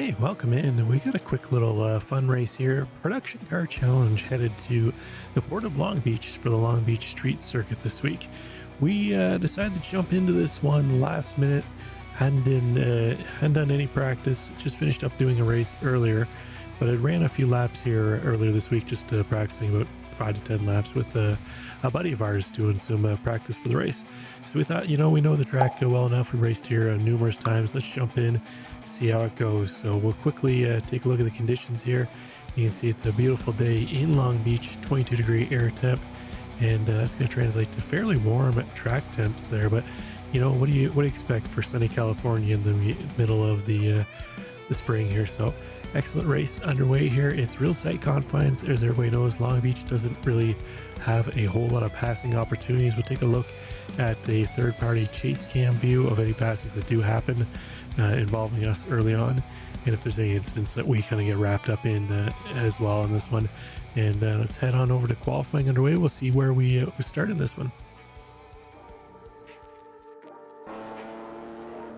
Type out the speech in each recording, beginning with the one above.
Hey, welcome in. We got a quick little fun race here. Production car challenge headed to the Port of Long Beach for the Long Beach Street Circuit this week. We decided to jump into this one last minute. Hadn't done any practice. Just finished up doing a race earlier, but I ran a few laps here earlier this week, just practicing about 5 to 10 laps with a buddy of ours doing some practice for the race. So we thought, we know the track well enough. We raced here numerous times. Let's jump in, see how it goes. So we'll quickly take a look at the conditions here. You can see it's a beautiful day in Long Beach, 22-degree air temp, and that's going to translate to fairly warm track temps there. But what do you expect for sunny California in the middle of the spring here? So excellent race underway here. It's real tight confines. As everybody knows, Long Beach doesn't really have a whole lot of passing opportunities. We'll take a look at a third-party chase cam view of any passes that do happen involving us early on, and if there's any incidents that we kind of get wrapped up in as well on this one. And let's head on over to qualifying underway. We'll see where we start in this one.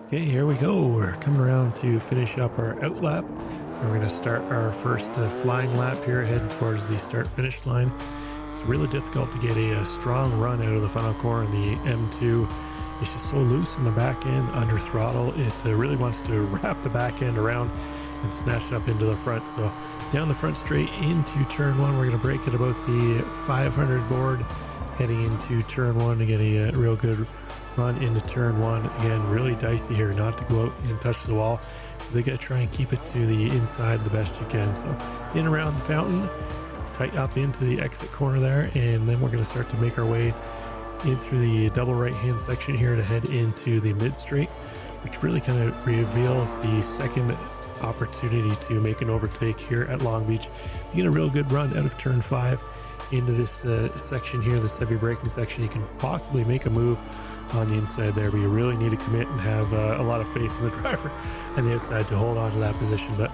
Okay, here we go. We're coming around to finish up our out lap. We're going to start our first flying lap here, heading towards the start-finish line. It's really difficult to get a strong run out of the final corner in the M2. It's just so loose in the back end, under throttle. It really wants to wrap the back end around and snatch it up into the front. So down the front straight into turn one, we're going to brake at about the 500 board, heading into turn one to get a real good run into turn one. Again, really dicey here not to go out and touch the wall. They got to try and keep it to the inside the best you can. So in around the fountain, tight up into the exit corner there, and then we're going to start to make our way in through the double right hand section here to head into the mid straight, which really kind of reveals the second opportunity to make an overtake here at Long Beach. You get a real good run out of turn 5 into this section here, this heavy braking section. You can possibly make a move on the inside there, but you really need to commit and have a lot of faith in the driver on the outside to hold on to that position. But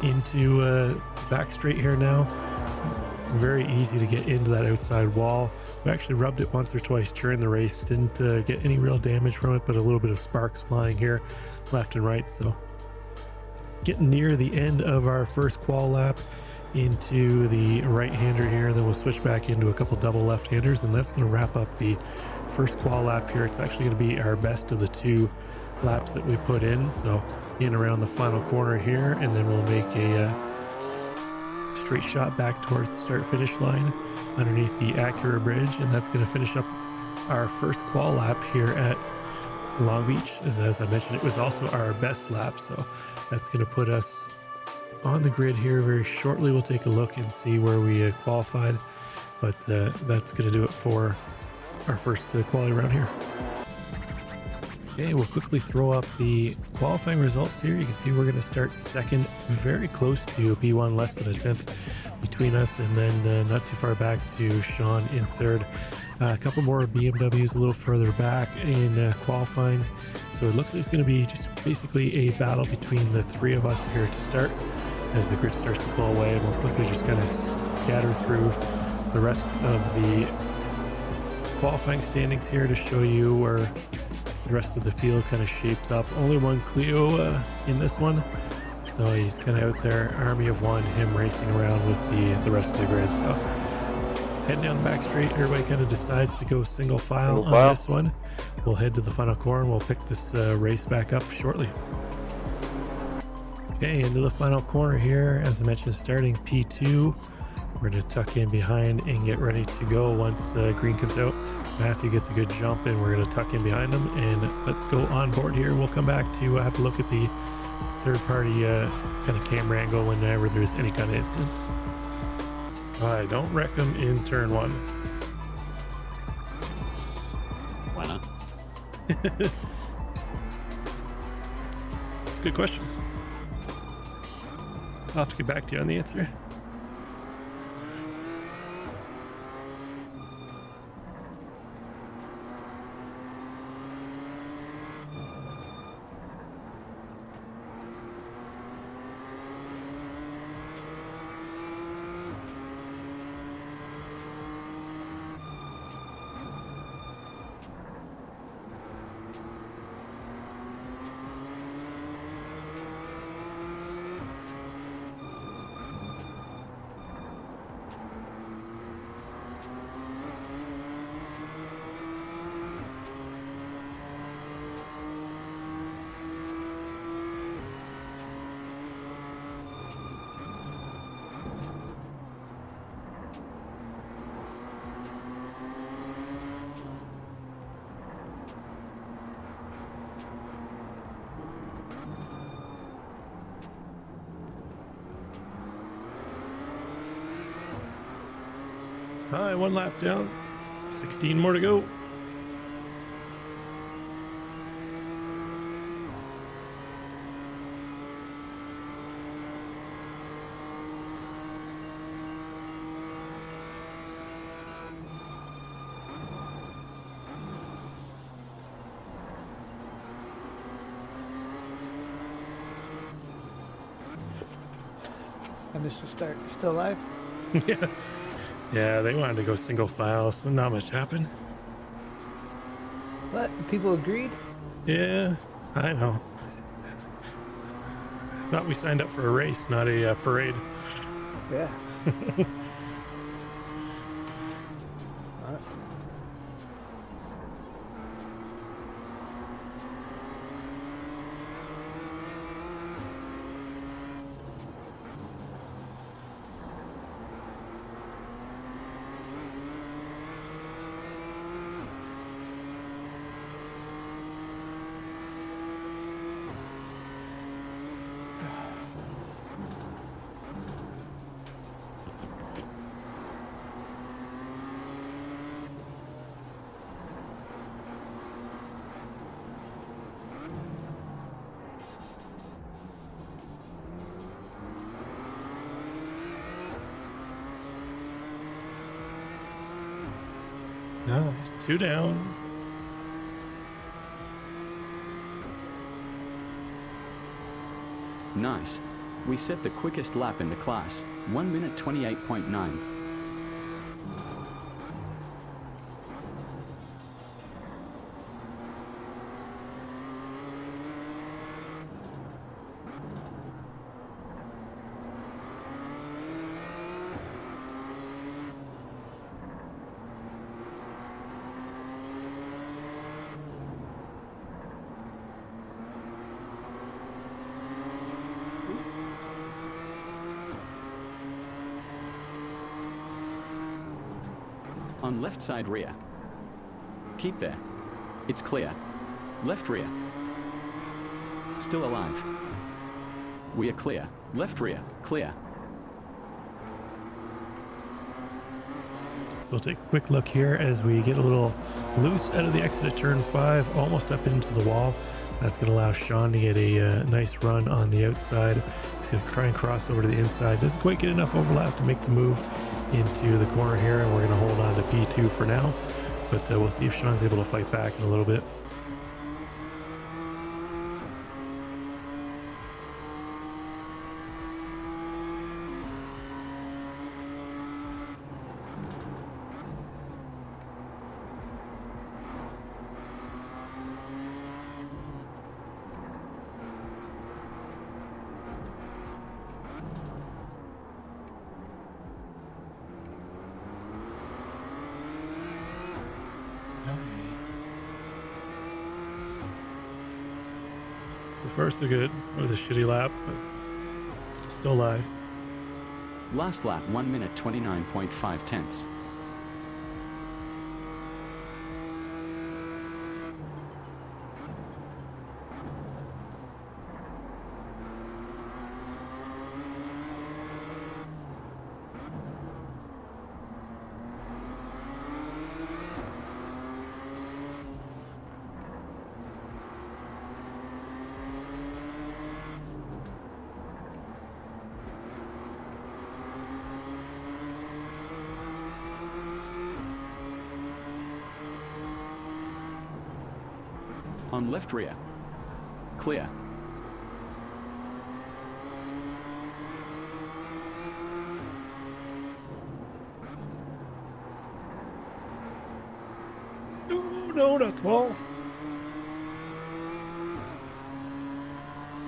into back straight here now, very easy to get into that outside wall. We actually rubbed it once or twice during the race, didn't get any real damage from it, but a little bit of sparks flying here left and right. So getting near the end of our first qual lap into the right-hander here, then we'll switch back into a couple double left-handers, and that's going to wrap up the first qual lap here. It's actually going to be our best of the 2 laps that we put in. So in around the final corner here, and then we'll make a straight shot back towards the start-finish line underneath the Acura bridge, and that's going to finish up our first qual lap here at Long Beach. As I mentioned, it was also our best lap, so that's going to put us on the grid here very shortly. We'll take a look and see where we qualified, but that's going to do it for our first quality round here. Okay, we'll quickly throw up the qualifying results here. You can see we're going to start second, very close to P1, less than a tenth between us, and then not too far back to Sean in third. A couple more BMWs a little further back in qualifying. So it looks like it's going to be just basically a battle between the 3 of us here to start as the grid starts to pull away, and we'll quickly just kind of scatter through the rest of the qualifying standings here to show you where the rest of the field kind of shapes up. Only one Clio in this one, so he's kind of out there, army of one, him racing around with the rest of the grid. So heading down the back straight, everybody kind of decides to go single file on this one. We'll head to the final corner and we'll pick this race back up shortly. Okay, into the final corner here, as I mentioned, starting P2. We're going to tuck in behind and get ready to go once green comes out. Matthew gets a good jump and we're going to tuck in behind him, and let's go on board here. We'll come back to have a look at the third party kind of camera angle whenever there's any kind of incidents. I don't wreck them in turn 1. Why not? That's a good question. I'll have to get back to you on the answer. Hi, 1 lap down. 16 more to go. I missed the start. Still alive? Yeah. Yeah, they wanted to go single file, so not much happened. What? People agreed? Yeah, I know. Thought we signed up for a race, not a parade. Yeah. Honestly. No, 2 down. Nice. We set the quickest lap in the class, 1 minute 28.9. On left side rear. Keep there. It's clear. Left rear. Still alive. We are clear. Left rear. Clear. So we'll take a quick look here as we get a little loose out of the exit at turn 5, almost up into the wall. That's going to allow Sean to get a nice run on the outside. He's going to try and cross over to the inside. Doesn't quite get enough overlap to make the move into the corner here, and we're going to hold on to P2 for now. But we'll see if Sean's able to fight back in a little bit. So far so good. With a shitty lap, but still alive. Last lap 1 minute 29.5 tenths. On left rear. Clear. No, not the wall.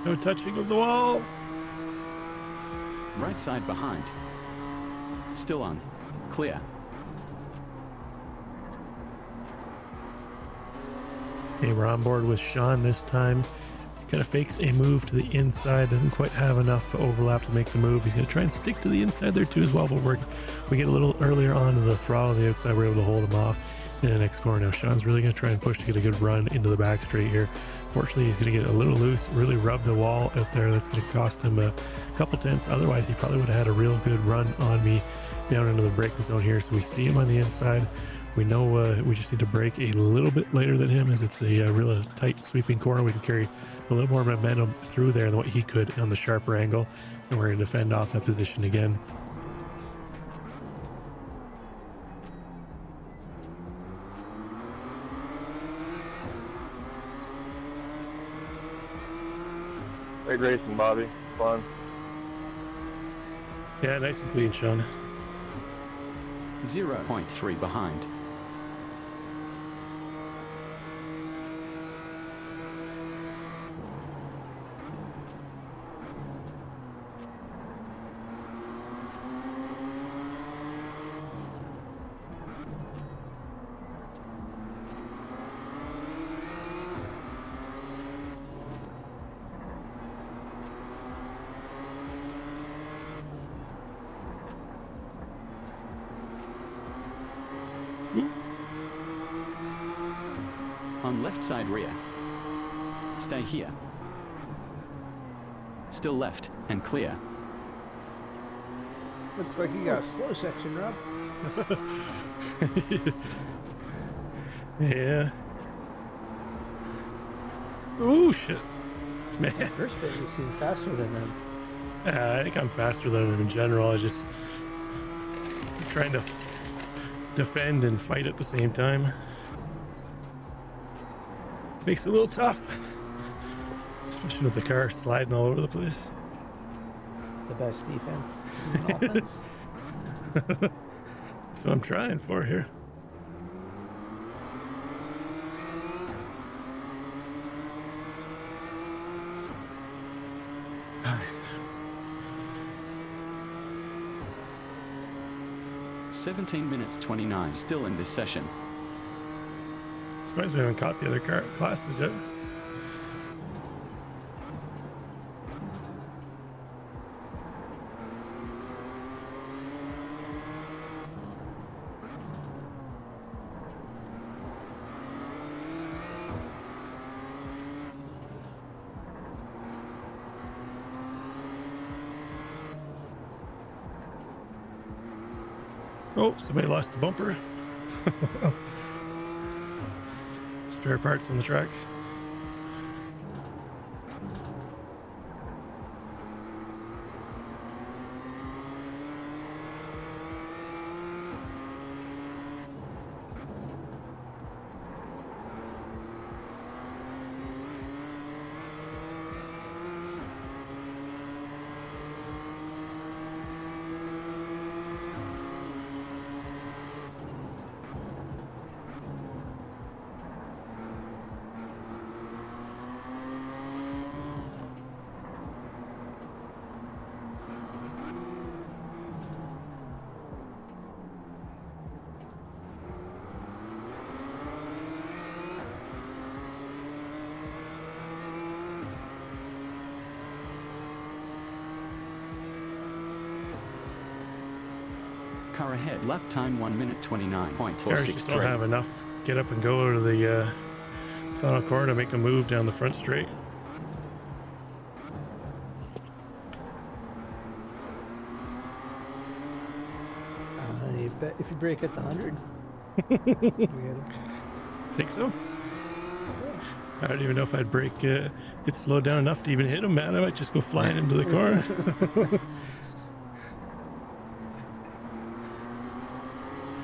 No touching of the wall. Right side behind. Still on. Clear. Okay, we're on board with Sean this time. Kind of fakes a move to the inside. Doesn't quite have enough overlap to make the move. He's going to try and stick to the inside there too as well, but we get a little earlier onto the throttle on the outside. We're able to hold him off in the next corner. Now Sean's really going to try and push to get a good run into the back straight here. Fortunately, he's going to get a little loose, really rub the wall out there. That's going to cost him a couple tenths. Otherwise, he probably would have had a real good run on me down into the braking zone here, so we see him on the inside. We know we just need to brake a little bit later than him, as it's a really tight sweeping corner. We can carry a little more momentum through there than what he could on the sharper angle, and we're going to defend off that position again. Great racing, Bobby. Fun. Yeah, nice and clean, Sean. 0.3 behind. On left side rear. Stay here. Still left and clear. Looks like you got a slow section, Rob. Yeah. Oh shit. Man. The first bit you seem faster than them. I think I'm faster than him in general. I'm trying to defend and fight at the same time. Makes it a little tough, especially with the car sliding all over the place. The best defense in offense. That's what I'm trying for here. Hi. 17 minutes 29 still in this session. Surprised we haven't caught the other classes yet. Oh, somebody lost the bumper. Spare parts on the track. Car ahead, lap time 1 minute Cars just don't 29.463. have enough get up and go to the final corner to make a move down the front straight. You bet if you break at the 100, you get it. Think so? I don't even know if I'd break it slowed down enough to even hit him, man. I might just go flying into the corner.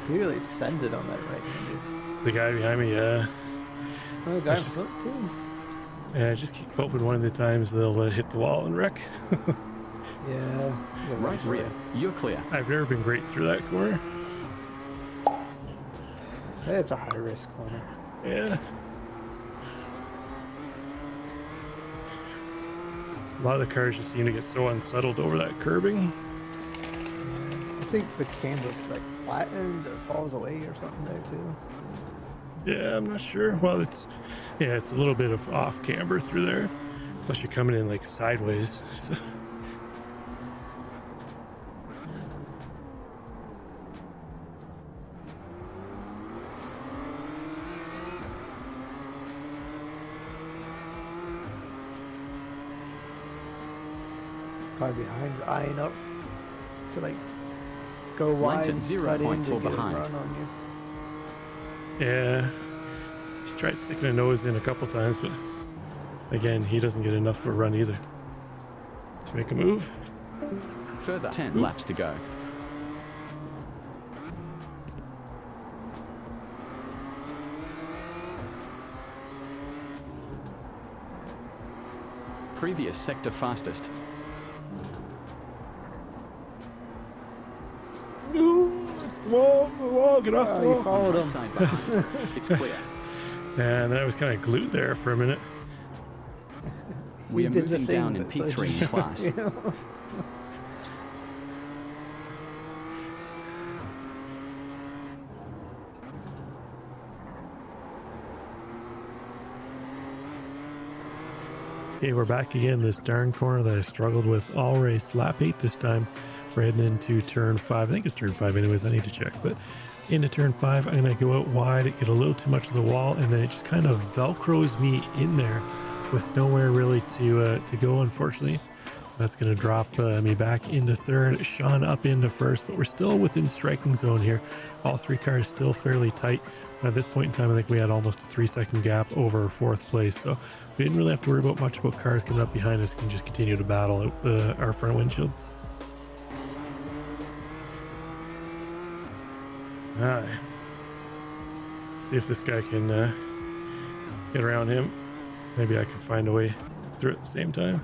He really sends it on that right-hander. The guy behind me, Oh, the guy in just- front too. I just keep hoping one of the times they'll hit the wall and wreck. Yeah. Right rear, you're clear. I've never been great through that corner. It's a high-risk corner. Yeah. A lot of the cars just seem to get so unsettled over that curbing. I think the camber like flattens or falls away or something there too. Yeah, I'm not sure. Well, it's a little bit of off camber through there. Plus you're coming in like sideways. So. Car behind eyeing up to like go wide, Langton cut in 0.4 to get a behind. run on you. Yeah. He's tried sticking a nose in a couple times, but again, he doesn't get enough for a run either. To make a move. Further 10 laps to go. Previous sector fastest. No, it's the wall, get off the You wall. followed Right him. side behind. It's clear. And then I was kind of glued there for a minute. We He are did the moving thing down in that said P3 you- in class. you know? Okay, we're back again. This darn corner that I struggled with all race. Lap 8 this time. We're heading into turn 5. I think it's turn 5 anyways. I need to check. But into turn 5, I'm going to go out wide, get a little too much of the wall, and then it just kind of Velcros me in there with nowhere really to go, unfortunately. That's going to drop me back into third, Sean up into first, but we're still within striking zone here. All three cars still fairly tight. At this point in time, I think we had almost a 3-second gap over fourth place, so we didn't really have to worry about much about cars coming up behind us. We can just continue to battle out our front windshields. All right. See if this guy can get around him. Maybe I can find a way through at the same time.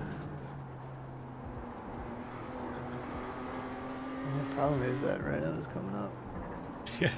The problem is that Renault is coming up. Yeah.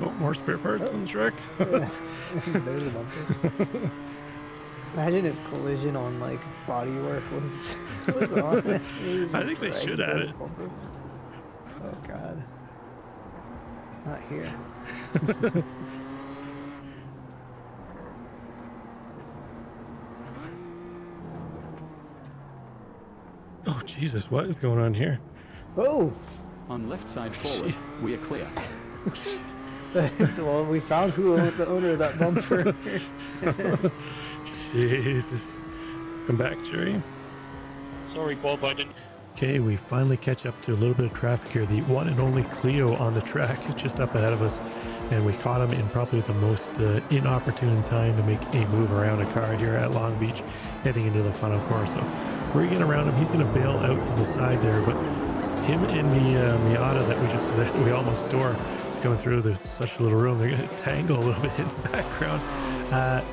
Oh, more spare parts on the track. There's a bumper. Imagine if collision on like bodywork was on it. I think they should add it. Bumper. Oh god. Not here. Oh, Jesus, what is going on here? Oh! On left side forward, Jeez. we are clear. Well, we found who owned the owner of that bumper. Jesus. Come back, Jerry. Sorry, Bob, I didn't. Okay, we finally catch up to a little bit of traffic here. The one and only Clio on the track, just up ahead of us, and we caught him in probably the most inopportune time to make a move around a car here at Long Beach, heading into the final corner. So we're getting around him. He's going to bail out to the side there, but him and the Miata that we almost door is going through. There's such little room. They're going to tangle a little bit in the background.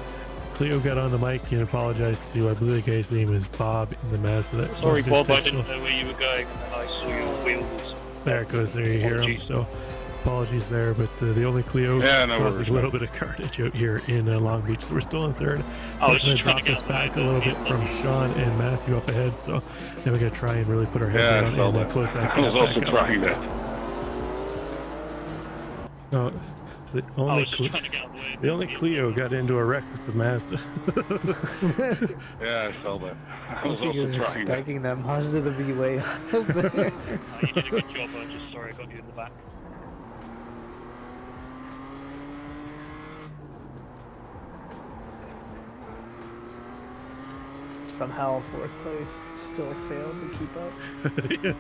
Cleo got on the mic and apologized to, I believe the guy's name is Bob in the Mazda. That Sorry, left it Bob, I pistol. didn't know where you were going, and then I saw your wheels. There it goes. There you hear him. Apologies. So apologies there, but the only Clio Yeah, no causing worries, a little bit of carnage out here in Long Beach. So we're still in third. I was Fortunately, just trying dropped to us get back a away little from bit the from Sean and Matthew up ahead. So now we got to try and really put our head Yeah, I down saw and that. close that I was gap also back up. trying that. No, so the I only was just trying to get away. the only Clio got into a wreck with the Mazda. Yeah, I saw that. I I was think he was also trying that. expecting that Mazda to be way up there. You did a good job. I'm just sorry I got you in the back. Somehow fourth place still failed to keep up. Yeah.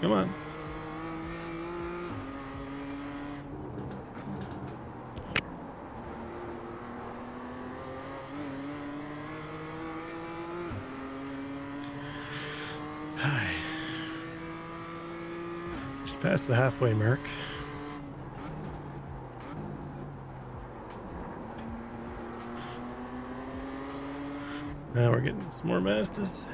Come on. Just past the halfway mark. Now we're getting some more Mazdas.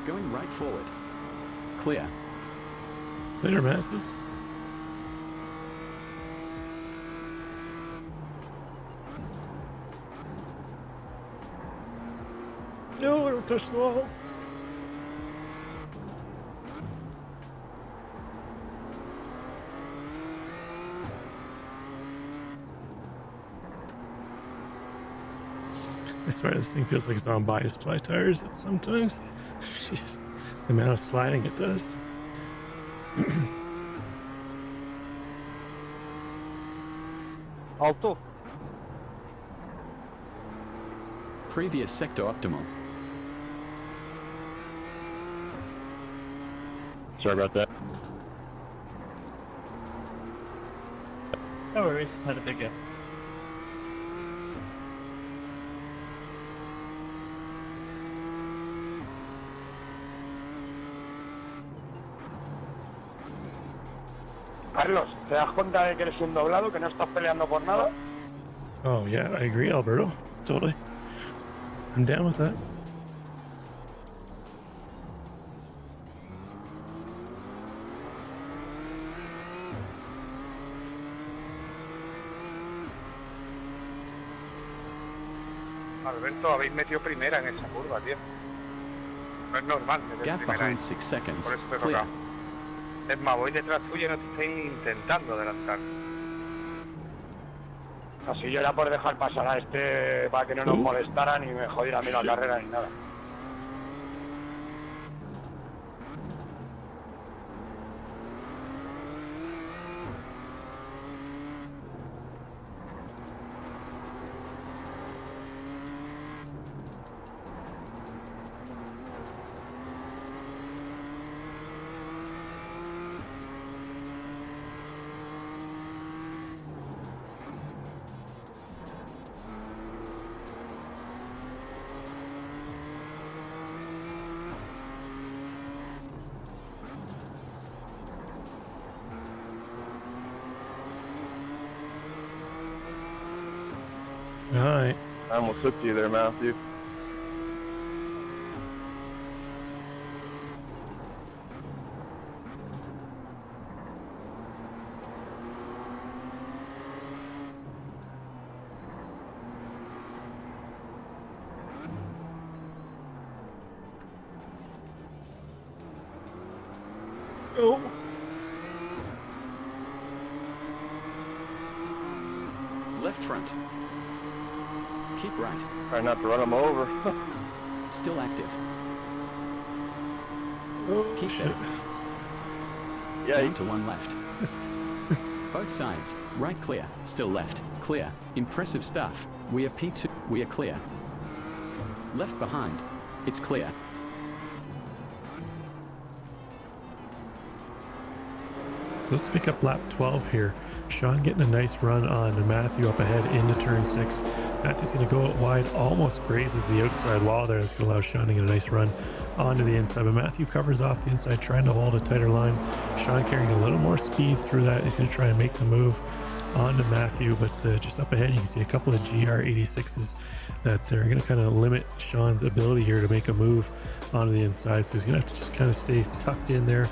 Going right forward. Clear. Later, Mazdas. No, I don't touch the wall. I swear this thing feels like it's on bias ply tires at sometimes. Jeez, the amount of sliding it does. Alto. Previous sector optimal. Sorry about that. No worries, had a big gap. Carlos, ¿te das cuenta de que eres un doblado, que no estás peleando por nada? Oh yeah, I agree, Alberto. Totally. I'm down with that. Alberto, habéis metido primera en esa curva, tío. No es normal meter Gap primera ahí. behind 6 seconds. Por eso te he Clear. tocado. Es más, voy detrás tuyo y no te estoy intentando adelantar. Así yo era por dejar pasar a este para que no nos molestara ni me jodiera a mí la carrera ni nada. All right. I almost hooked you there, Matthew. Oh. Left front. Keep right. Try not to run him over. Still active. Oh Keep shit. there. Yeah, Down you to one left. Both sides. Right clear. Still left. Clear. Impressive stuff. We are P2. We are clear. Left behind. It's clear. So let's pick up lap 12 here. Sean getting a nice run on Matthew up ahead into turn 6. Matthew's going to go out wide, almost grazes the outside wall there. That's going to allow Sean to get a nice run onto the inside. But Matthew covers off the inside, trying to hold a tighter line. Sean carrying a little more speed through that. He's going to try and make the move onto Matthew, but just up ahead you can see a couple of GR86s that are going to kind of limit Sean's ability here to make a move onto the inside. So he's going to have to just kind of stay tucked in there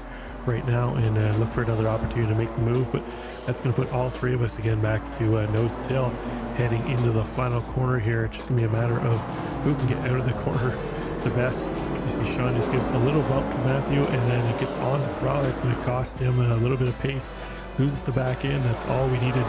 right now and look for another opportunity to make the move, but that's going to put all three of us again back to nose to tail heading into the final corner here. It's just going to be a matter of who can get out of the corner the best. You see Sean just gives a little bump to Matthew and then it gets on the throttle. It's going to cost him a little bit of pace, loses the back end. That's all we needed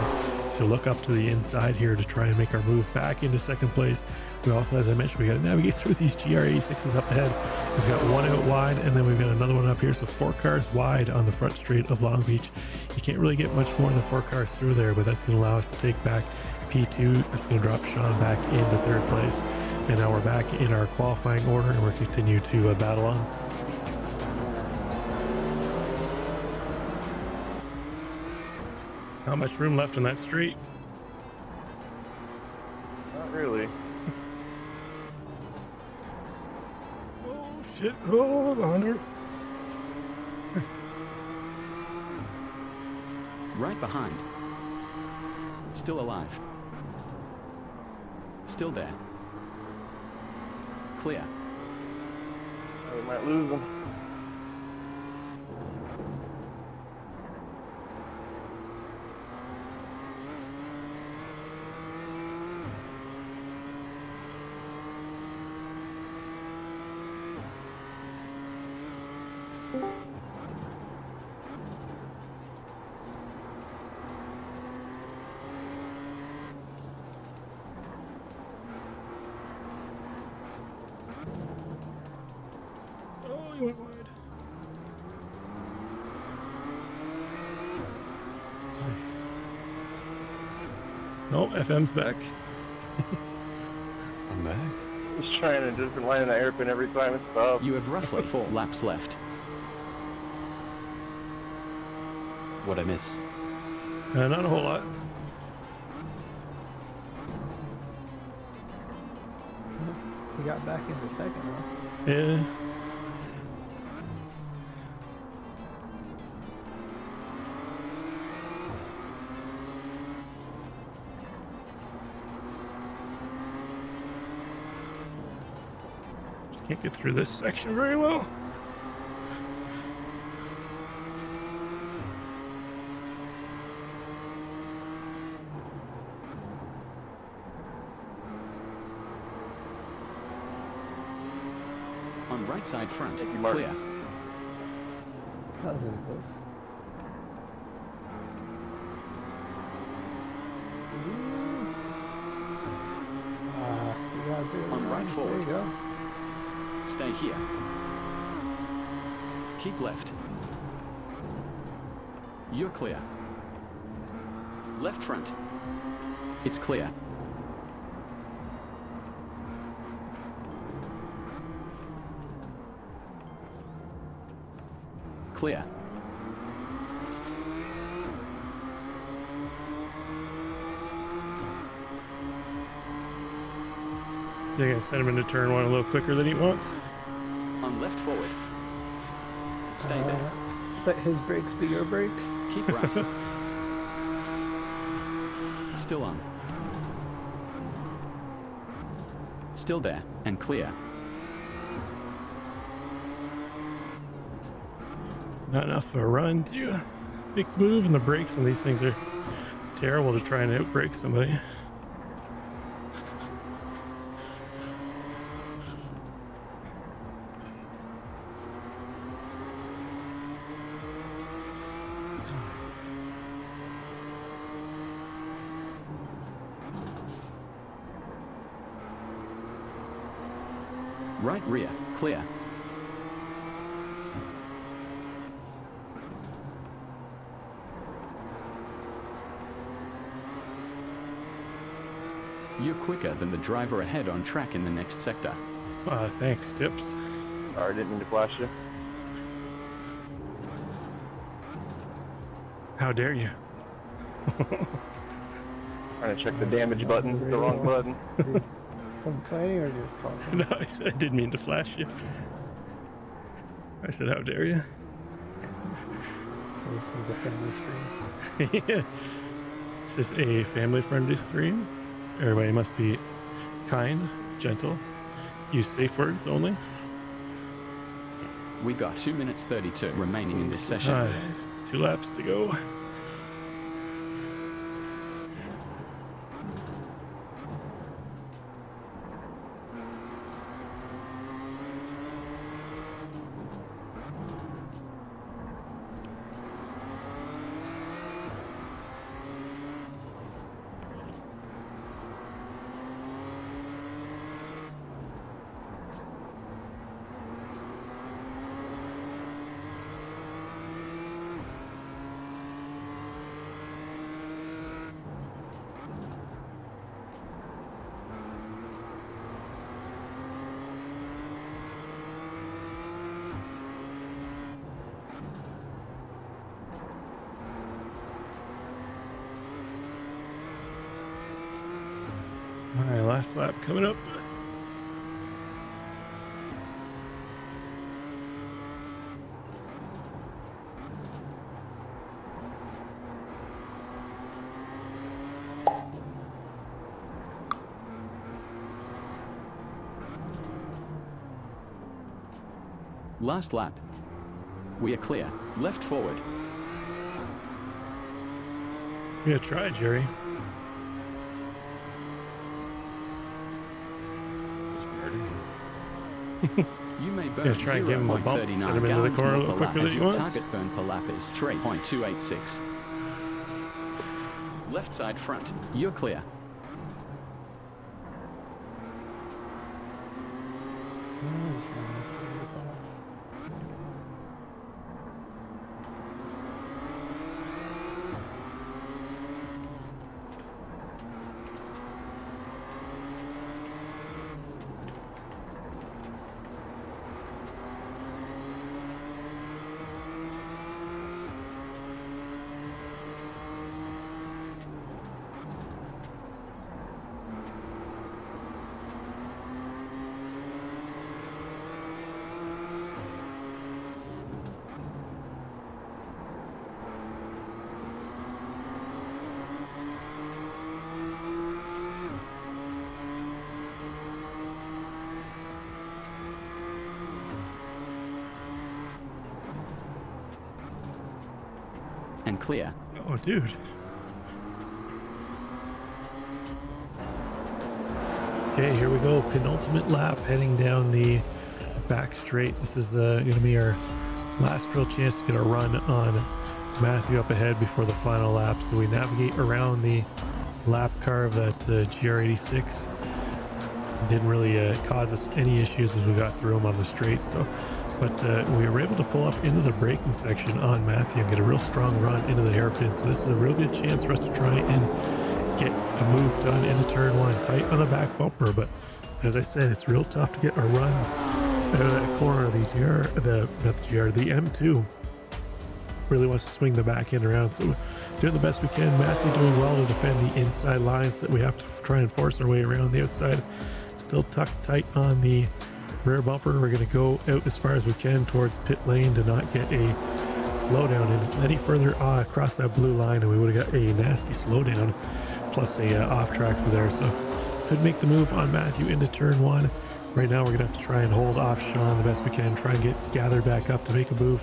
to look up to the inside here to try and make our move back into second place. We also, as I mentioned, we got to navigate through these GR86s up ahead. We've got one out wide, and then we've got another one up here. So 4 cars wide on the front straight of Long Beach. You can't really get much more than 4 cars through there, but that's going to allow us to take back P2. That's going to drop Sean back into third place. And now we're back in our qualifying order, and we're continue to battle on. Not much room left in that straight. Not really. Oh shit! Oh, under. Right behind. Still alive. Still there. Clear. We might lose them. Oh, you went wide. No, FM's back. I'm back. Just trying to just land the airpin every time it stops. You have roughly 4 laps left. What'd I miss? Not a whole lot. He got back in the second one. Yeah. Just can't get through this section very well. On right side front. Thank you, Mark. Clear. That was really close. You gotta do it. On right There forward. you go. Stay here. Keep left. You're clear. Left front. It's clear. Clear. So I gotta send him into turn one a little quicker than he wants. On left forward. Stay there. Let his brakes be your brakes. Keep right. Still on. Still there and clear. Not enough of a run to make the move, and the brakes on these things are terrible to try and outbrake somebody. Right rear, clear. You're quicker than the driver ahead on track in the next sector. Thanks, Tips. Sorry, didn't mean to flash you. How dare you? Trying to check the damage button, the wrong button. Dude, complaining or just talking? No, I said I didn't mean to flash you. I said, how dare you? So this is a family stream. Yeah. This is a family-friendly stream. Everybody must be kind, gentle, use safe words only. We got 2 minutes 32 remaining in this session. 2 laps to go. last lap coming up. Last lap. We are clear. Left forward. Yeah, try, Jerry. You may burn Yeah, try and give him a bump, 0.39 send him into the gallons corner a more little per lap quicker as than he your wants. target burn per lap is 3.286. Left side front. You're clear. It's not really fast. And clear. Oh, dude. Okay, here we go. Penultimate lap heading down the back straight. This is going to be our last real chance to get a run on Matthew up ahead before the final lap. So we navigate around the lap car of that GR86. Didn't really cause us any issues as we got through them on the straight. But we were able to pull up into the braking section on Matthew and get a real strong run into the hairpin. So this is a real good chance for us to try and get a move done into turn one, tight on the back bumper. But as I said, it's real tough to get a run out of that corner. The M2 really wants to swing the back end around. So doing the best we can. Matthew doing well to defend the inside lines that we have to try and force our way around the outside. Still tucked tight on the rear bumper. We're going to go out as far as we can towards pit lane to not get a slowdown in any further across that blue line, and we would have got a nasty slowdown plus a off track through there. So could make the move on Matthew into turn one. Right now we're going to have to try and hold off Sean the best we can, try and get gathered back up to make a move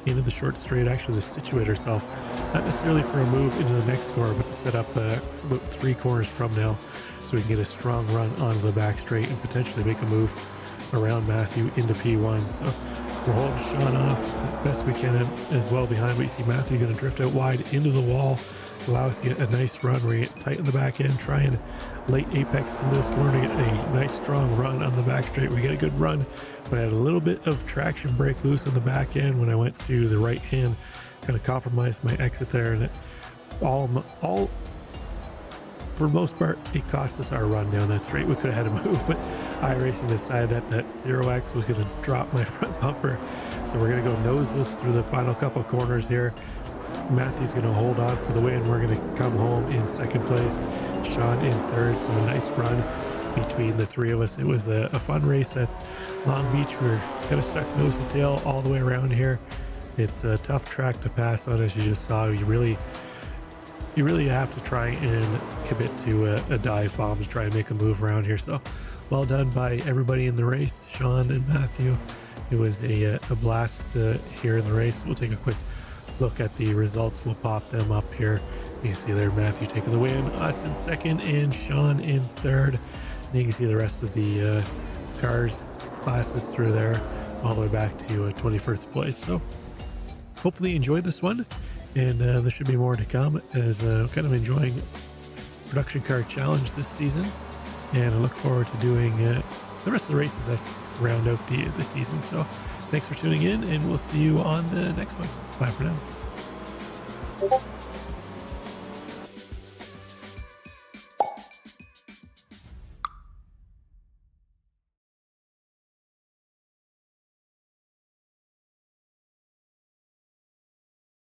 into the short straight, actually to situate ourselves, not necessarily for a move into the next corner, but to set up about 3 corners from now so we can get a strong run onto the back straight and potentially make a move around Matthew into P1. So we're holding Sean off as best we can as well behind, but you see Matthew going to drift out wide into the wall to allow us to get a nice run where we get tight on the back end, try and late apex into this corner to get a nice strong run on the back straight. We get a good run, but I had a little bit of traction break loose on the back end when I went to the right hand, kind of compromised my exit there, and it all for the most part, it cost us our run down that straight. We could have had a move, but iracing decided that 0x was going to drop my front bumper. So we're going to go noseless through the final couple of corners here. Matthew's going to hold on for the win. We're going to come home in second place. Sean in third. So a nice run between the three of us. It was a fun race at Long Beach. We're kind of stuck nose to tail all the way around here. It's a tough track to pass on, as you just saw. You really have to try and commit to a dive bomb to try and make a move around here. So well done by everybody in the race, Sean and Matthew. It was a blast here in the race. We'll take a quick look at the results. We'll pop them up here. You can see there Matthew taking the win, us in second, and Sean in third. And you can see the rest of the cars, classes through there, all the way back to 21st place. So hopefully you enjoyed this one. And there should be more to come, as kind of enjoying Production Car Challenge this season. And I look forward to doing the rest of the races that round out the season. So thanks for tuning in, and we'll see you on the next one. Bye for now.